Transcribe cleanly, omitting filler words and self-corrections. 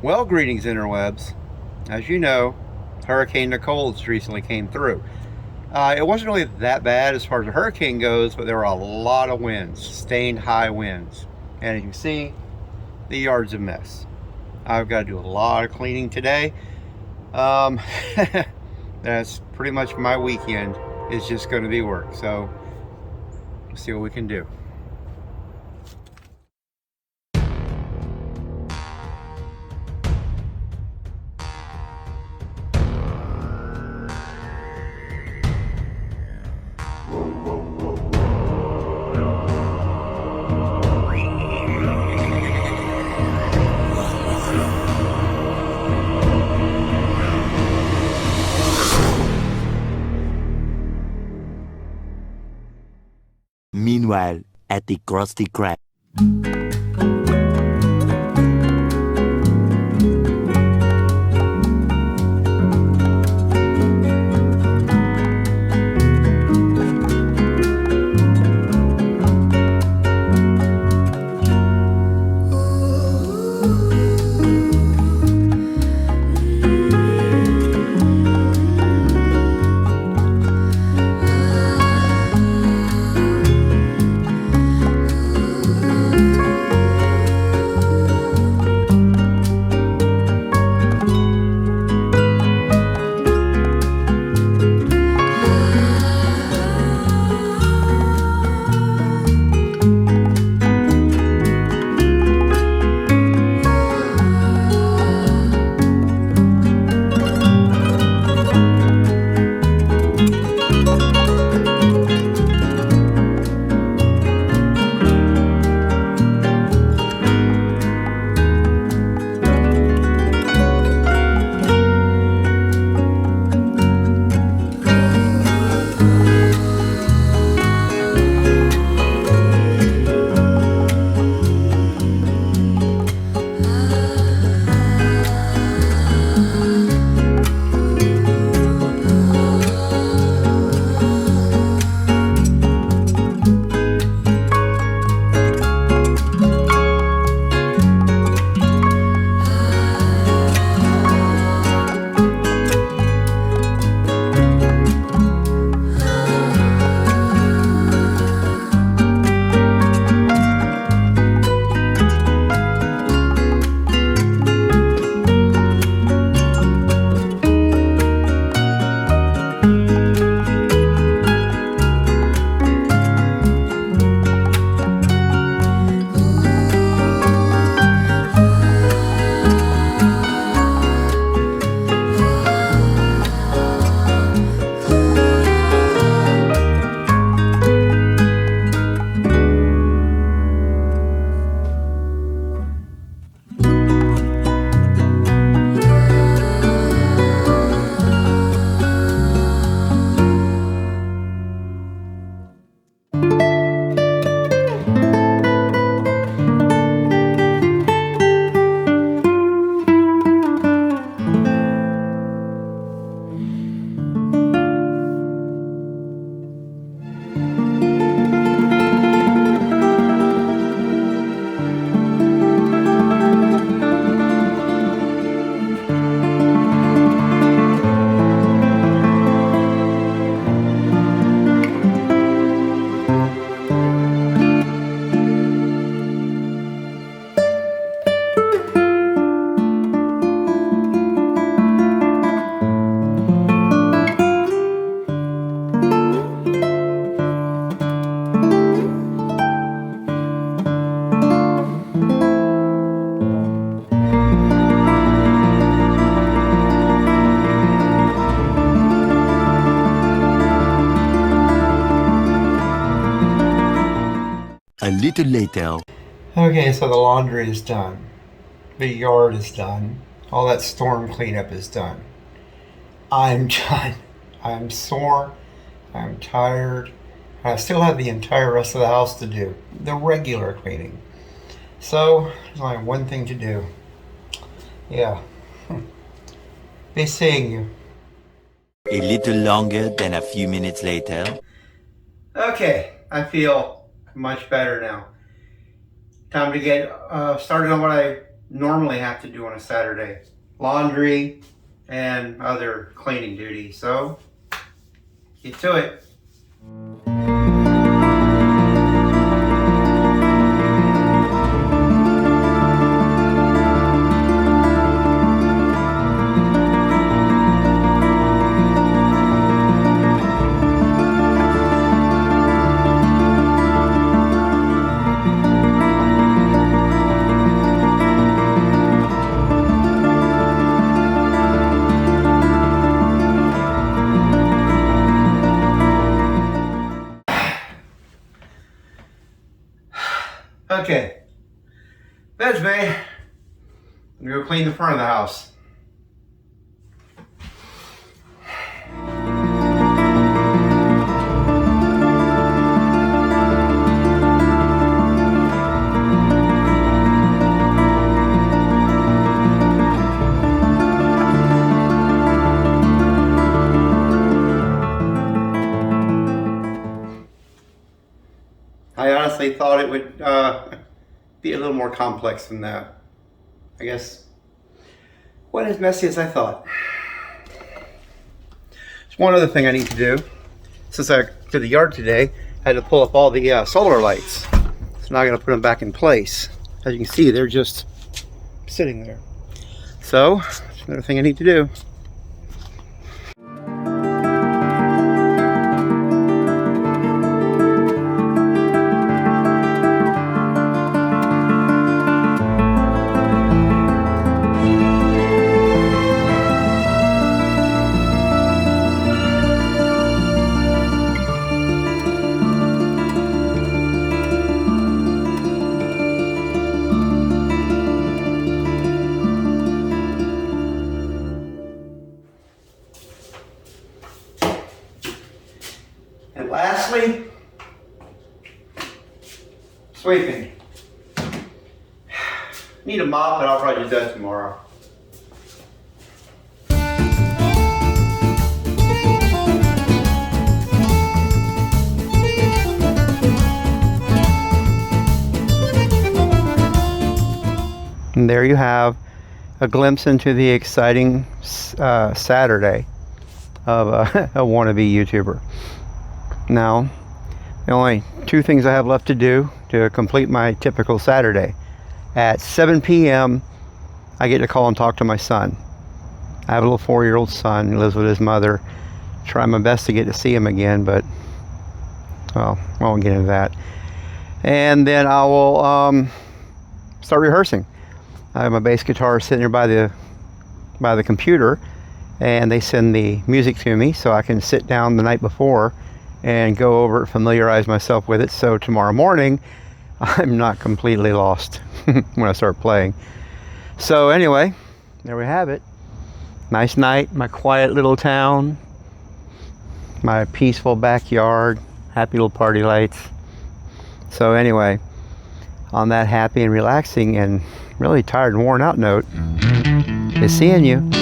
Well, greetings interwebs. As you know, Hurricane Nicole just recently came through. It wasn't really that bad as far as a hurricane goes, but there were a lot of winds, sustained high winds. And as you can see, the yard's a mess. I've got to do a lot of cleaning today. Um, that's pretty much my weekend. It's just going to be work. So, let's see what we can do. Meanwhile, at the Krusty Krab. A little later. Okay, so the laundry is done. The yard is done. All that storm cleanup is done. I'm done. I'm sore. I'm tired. I still have the entire rest of the house to do. The regular cleaning. So, there's only one thing to do. Yeah. Be seeing you. A little longer than a few minutes later. Okay, I feel much better now. Time to get started on what I normally have to do on a Saturday. Laundry and other cleaning duties. So, get to it. Okay, that's me. I'm gonna go clean the front of the house. I honestly thought it would be a little more complex than that. I guess wasn't as messy as I thought. There's one other thing I need to do. Since I did the yard today, I had to pull up all the solar lights. So now I gotta put them back in place. As you can see, they're just sitting there. So, that's another thing I need to do. And lastly, sweeping. Need a mop, but I'll probably do that tomorrow. And there you have a glimpse into the exciting Saturday of a wannabe YouTuber. Now, the only two things I have left to do to complete my typical Saturday. At 7 p.m., I get to call and talk to my son. I have a little 4-year-old son who lives with his mother. Try my best to get to see him again, but, well, I won't get into that. And then I will start rehearsing. I have my bass guitar sitting there by the computer, and they send the music to me so I can sit down the night before and go over it, familiarize myself with it, so tomorrow morning I'm not completely lost when I start playing. So anyway, there we have it. Nice night, my quiet little town, my peaceful backyard, happy little party lights. So anyway, on that happy and relaxing and really tired and worn out note, is seeing you.